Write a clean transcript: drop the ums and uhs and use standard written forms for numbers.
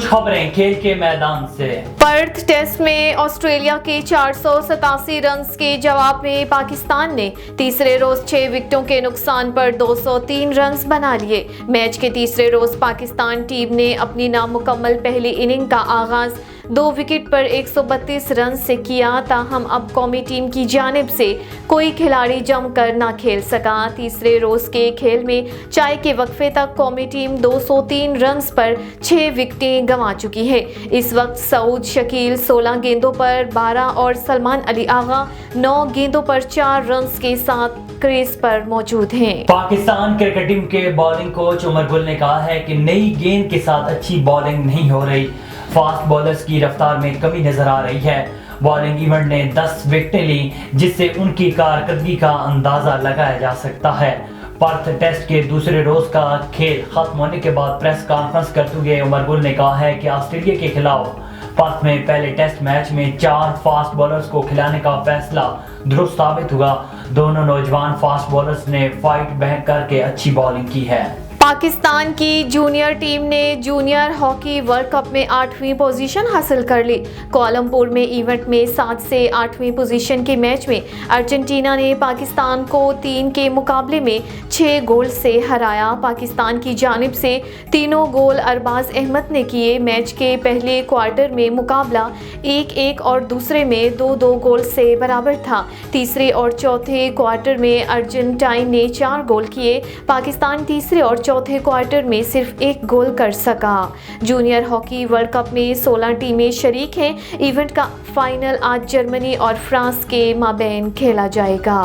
कुछ खबरें खेल के मैदान से। पर्थ टेस्ट में ऑस्ट्रेलिया के 487 रन के जवाब में पाकिस्तान ने तीसरे रोज 6 विकेटों के नुकसान पर 203 रन बना लिए। मैच के तीसरे रोज पाकिस्तान टीम ने अपनी नामुकम्मल पहली इनिंग का आगाज 2 विकेट पर 132 रन से किया। ताहम अब कौमी टीम की जानिब से कोई खिलाड़ी जमकर ना खेल सका। तीसरे रोज के खेल में चाय के वक्फे तक कौमी टीम 203 रन पर 6 विकेटें गंवा चुकी है। इस वक्त सऊद शकील 16 गेंदों पर 12 और सलमान अली आगा 9 गेंदों पर 4 रन के साथ क्रीज पर मौजूद हैं। पाकिस्तान क्रिकेट टीम के बॉलिंग कोच उमर गुल ने कहा है कि नई गेंद के साथ अच्छी बॉलिंग नहीं हो रही। फास्ट बॉलर्स की रफ्तार में कमी नजर आ रही है। बॉलिंग इवेंट ने 10 विकेटें ली, जिससे उनकी कारकर्दगी का अंदाजा लगाया जा सकता है। पर्थ टेस्ट के दूसरे रोज का खेल खत्म होने के बाद प्रेस कॉन्फ्रेंस करते हुए उमर गुल ने कहा है कि ऑस्ट्रेलिया के खिलाफ पर्थ में पहले टेस्ट मैच में 4 फास्ट बॉलर्स को खिलाने का फैसला दुरुस्त साबित हुआ। दोनों नौजवान फास्ट बॉलर्स ने फाइट बैक करके अच्छी बॉलिंग की है। पाकिस्तान की जूनियर टीम ने जूनियर हॉकी वर्ल्ड कप में 8वीं पोजीशन हासिल कर ली। कोलंबोर में इवेंट में 7 से 8वीं पोजीशन के मैच में अर्जेंटीना ने पाकिस्तान को 3 के मुकाबले में 6 गोल से हराया। पाकिस्तान की जानिब से तीनों गोल अरबाज अहमद ने किए। मैच के पहले क्वार्टर में मुकाबला 1-1 और दूसरे में 2-2 गोल से बराबर था। तीसरे और चौथे क्वार्टर में अर्जेंटाइन ने 4 गोल किए। पाकिस्तान तीसरे और चौथे क्वार्टर में सिर्फ 1 गोल कर सका। जूनियर हॉकी वर्ल्ड कप में 16 टीमें शरीक हैं। इवेंट का फाइनल आज जर्मनी और फ्रांस के माबैन खेला जाएगा।